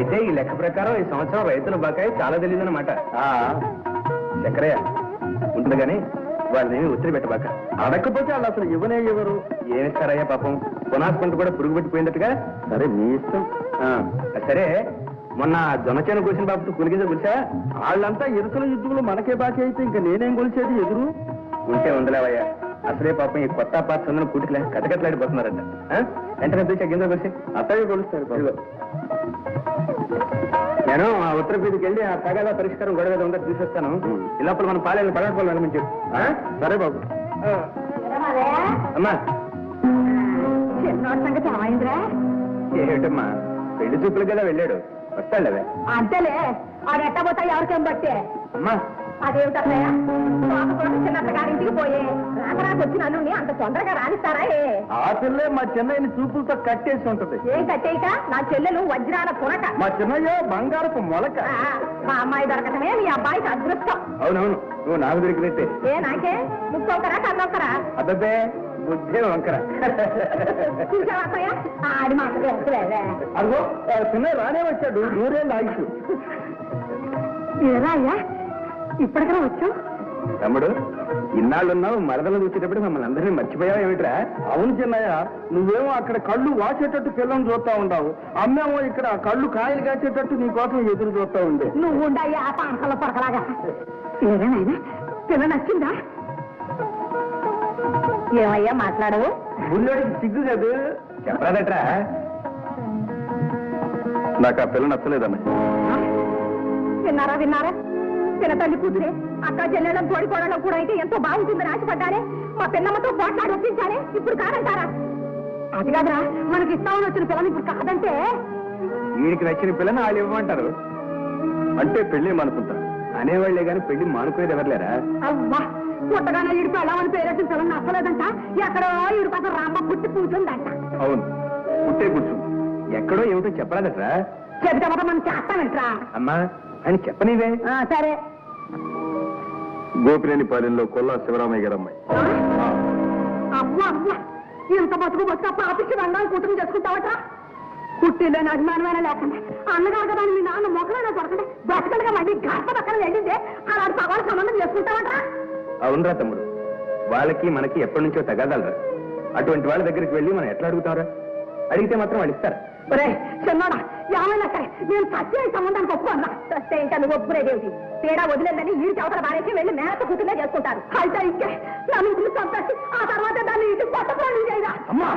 అయితే ఈ లెక్క ప్రకారం ఈ సంవత్సరం రైతుల బకాయి చాలా తెలియదన్నమాట. చక్రయ్య ఉంటుంది కానీ వాళ్ళని ఒత్తిడి పెట్టబాక. అడగకపోతే వాళ్ళు అసలు ఇవ్వనే ఇవ్వరు. ఏమిస్తారయ్యా పాపం, పునాస్పంట కూడా పురుగు పెట్టిపోయిందట్టుగా. సరే మీ ఇష్టం. సరే, మొన్న జొన్నచేను కూర్చిన బాబు కూలికింద కూర్చా. వాళ్ళంతా ఇరుకుల యుద్ధులు మనకే బాకీ అయితే ఇంకా నేనేం కొలిచేది ఎదురు ఉంటే ఉండలేవయ్యా. అసలే పాపం ఈ కొత్త పాత సందులో కూటికలే కట్టకట్లాడిపోతున్నారంట. వెంటనే చూసా గింజ కొలిసి అత్తగా కొలుస్తారు. నేను ఆ ఉత్తర వీధికి వెళ్ళి ఆ తగాద పరిష్కారం గొడవ ఉందో చూసేస్తాను. ఇలాప్పుడు మనం పాలెల్ని పడకపోవాలి వెళ్ళమని చెప్పు. సరే బాబు. అమ్మా సంగతి ఏమైందిరా? ఏమిటమ్మా, పెళ్లి చూపులు కదా వెళ్ళాడు, వస్తాడులే. అంతేలే, ఆడు ఎట్టబోతా ఎవరికేం బట్టే. అమ్మా అదేమిటన్నయ్య, చిన్నగారింటికి పోయే రాకరాకు వచ్చిన అల్లుని అంత తొందరగా రానిస్తారా? ఆ పిల్లే మా చెన్నైని చూపులతో కట్టేసి ఉంటది. ఏం కట్టేయక? నా చెల్లెలు వజ్రాల పురక, మా చిన్నయ్య బంగారపు మొలక. మా అమ్మాయి దొరకటమే మీ అబ్బాయికి అదృష్టం. అవునవును, నువ్వు నాకు దొరికినట్టే. ఏ నాకే ముక్కవుకరా కన్నొక్కరా? అబ్బే బుద్ధి వంకర. చూసావయ్య, ఆడి మాటలు ఎంతలేదే. అదిగో చిన్నయ్య రానే వచ్చాడు. నూరేళ్ళు ఆయుష్. ఏరా అయ్యా, ఇప్పటికరా వచ్చావు? తమ్ముడు, ఇన్నాళ్ళున్నావు, మరదలు చూసేటప్పుడు మమ్మల్ని అందరినీ మర్చిపోయావు ఏమిట్రా? అవును చిన్నయ్య, నువ్వేమో అక్కడ కళ్ళు వాచేటట్టు పిల్లల్ని చూస్తా ఉంటావు. అమ్మేమో ఇక్కడ కళ్ళు కాయలు కాచేటట్టు నీ కోసం ఎదురు చూస్తా ఉండే. నువ్వు ఉండయ్యా పానకల్లో పడకలాగా. ఏమైనా పిల్ల నచ్చిందా? ఏమయ్యా మాట్లాడవు? బుల్లోడికి సిగ్గు కాదు. చెప్పరాదట్రా. నాకు ఆ పిల్ల నచ్చలేదన్న. విన్నారా విన్నారా? చిన్న తల్లి కూతురే అక్క చెల్లెళ్ళం తోడికోవడంలో కూడా అయితే ఎంతో బాగుంటుందని ఆశపడ్డారే. మా పిల్లమ్మతో పోట్లాడి ఒప్పించారే, ఇప్పుడు కాదంటారా? అది కాదురా, మనకి ఇస్తామని వచ్చిన పిల్లని ఇప్పుడు కాదంటే వీడికి నచ్చిన పిల్లని వాళ్ళు ఇవ్వమంటారు. అంటే పెళ్లి అనుకుంటా అనేవాళ్లే గాని పెళ్లి మానుకునేది ఎవరులేరా? అవ్వా, కొత్తగానే ఈడు పెళ్ళమని పేరేసిన పిల్లని నచ్చలేదంట. ఎక్కడో ఈడు కోసం రామ్మ పుట్టి కూర్చుందంట. అవును, పుట్టే కూర్చు. ఎక్కడో ఏమిటో చెప్పరాదట్రా. చెబితే మాత్రం మనం చేస్తామంటరా? అమ్మా అని చెప్పనివే. సరే. గోపినేనిపాలెంలో కొల్లా శివరామయ్య గారు అమ్మాయి. అవ్వ అవ్వ, ఇంత బతుకు బతుక పాపిచ్చి బంగారు కూతురు చేసుకుంటావట్రా? పుట్టిలేని అభిమానమైన లేకుండా అన్నగారు కదా మీ నాన్న మొక్కలైనా దొరకండి బతకలుగా మళ్ళీ గర్భ పక్కన వెళ్ళిందే అలాంటి సవాలు సంబంధం చేసుకుంటావట్రా? అవునరా తమ్ముడు, వాళ్ళకి మనకి ఎప్పటి నుంచో తగాదాలరా. అటువంటి వాళ్ళ దగ్గరికి వెళ్ళి మనం ఎట్లా అడుగుతారా? అడిగితే మాత్రం వాళ్ళు ఇస్తారు. ఒరే చిన్నోడా, ఏమైనా సరే నేను సత్య సంబంధానికి ఒప్పుకోన్నా. సత్య ఇంకా నువ్వు ఒప్పుకునేదేమిటి? తేడా వదిలేదని ఈ చవతల బారేసి వెళ్ళి మేత కూతుర్లే చేసుకుంటారు. అయితే ఇంకే నన్ను ఇంటికి చంపేసి ఆ తర్వాత దాన్ని ఇంటికి పట్టకుండా చేయరా? అమ్మా,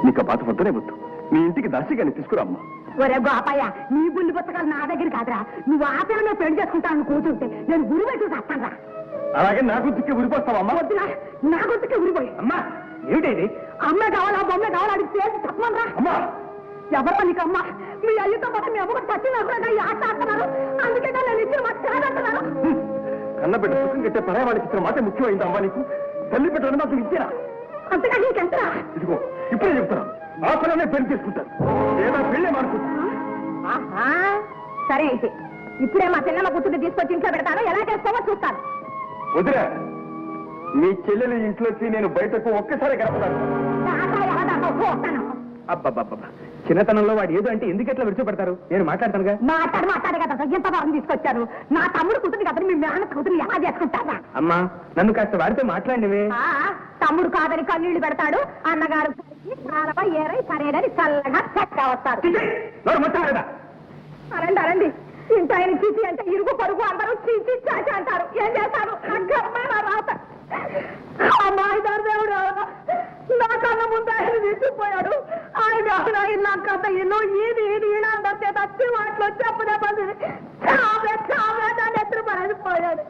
నీకు బాధ వద్దనే వద్దు. మీ ఇంటికి దర్శిగాని తీసుకురామ్మా. ఒరే గోపయ్య, నీ బుల్లి పుస్తకాలు నా దగ్గర కాదురా. నువ్వు ఆ పిల్లలు పెళ్లి చేసుకుంటాను కూర్చుంటే నేను గురి పెట్టి వస్తాను. అలాగే నా గుర్తుకే ఉరిపోస్తావమ్మా. వద్దురా, నా గుర్తుకే ఉరిపోయి. అమ్మా ఏమిటేది? అమ్మే కావాలా బొమ్మే కావాలా అడిగి చేసి తప్పమనరా? అమ్మా, ఎవరో నీకు అమ్మ? మీ అయ్యతో పాటు మీ అమ్మకు పచ్చి నాకు ఈ ఆట ఆడుతున్నారు. అందుకే నేను ఇచ్చిన మాట కాదంటున్నాను. కన్నబిడ్డ సుఖం కట్టే పరావాడికి ఇచ్చిన మాట ముఖ్యమైంది అమ్మా నీకు. తల్లి బిడ్డ నాకు ఇచ్చారా? అంతగా నీకెంతరా? ఇదిగో ఇప్పుడే చెప్తాను, ఆ పిల్లనే పెళ్లి చేసుకుంటాను లేదా పెళ్లి మానుకుంటాను. సరే అయితే ఇప్పుడే మా చిన్నమ్మ కూతుర్ని తీసుకొచ్చి ఇంట్లో పెడతాను. ఎలా చేస్తావో చూస్తాను. వదిలే, మీ చెల్లెలు ఇంట్లోకి నేను బయటకు ఒక్కసారి గడపతాను. అబ్బబ్బబ్బ, చిన్నతనంలో వాడు ఏదో అంటే ఎందుకు ఎట్లా విడిచిపెడతారు? నేను మాట్లాడతానుగా. మాట్లాడు కదా, ఎంత బాగా తీసుకొచ్చారు. నా తమ్ముడు కూతురు కదా, మీ మేన కూతురు ఎలా చేసుకుంటారా? అమ్మా నన్ను కాస్త వాడితో మాట్లాడినవే. తమ్ముడు కాదని కన్నీళ్లు పెడతాడు. అన్నగారు ఏరై సరేనని చల్లగా చక్కగా వస్తారు. అరండి అరండి, ఇంత ఆయన చీచి అంటే ఇరుగు పరుగు అందరూ చీచి చాచి అంటారు. ఏం చేస్తారు? నా రాత అమ్మాయి దేవుడు నా కన్న ముందు ఆయన తీసుకుపోయాడు. ఆయన నా కథ ఇల్లు ఈది అందరి చేత వచ్చి వాటిలో చెప్పదే చావే చావే దాన్ని ఎత్తులు పడిపోయాడు.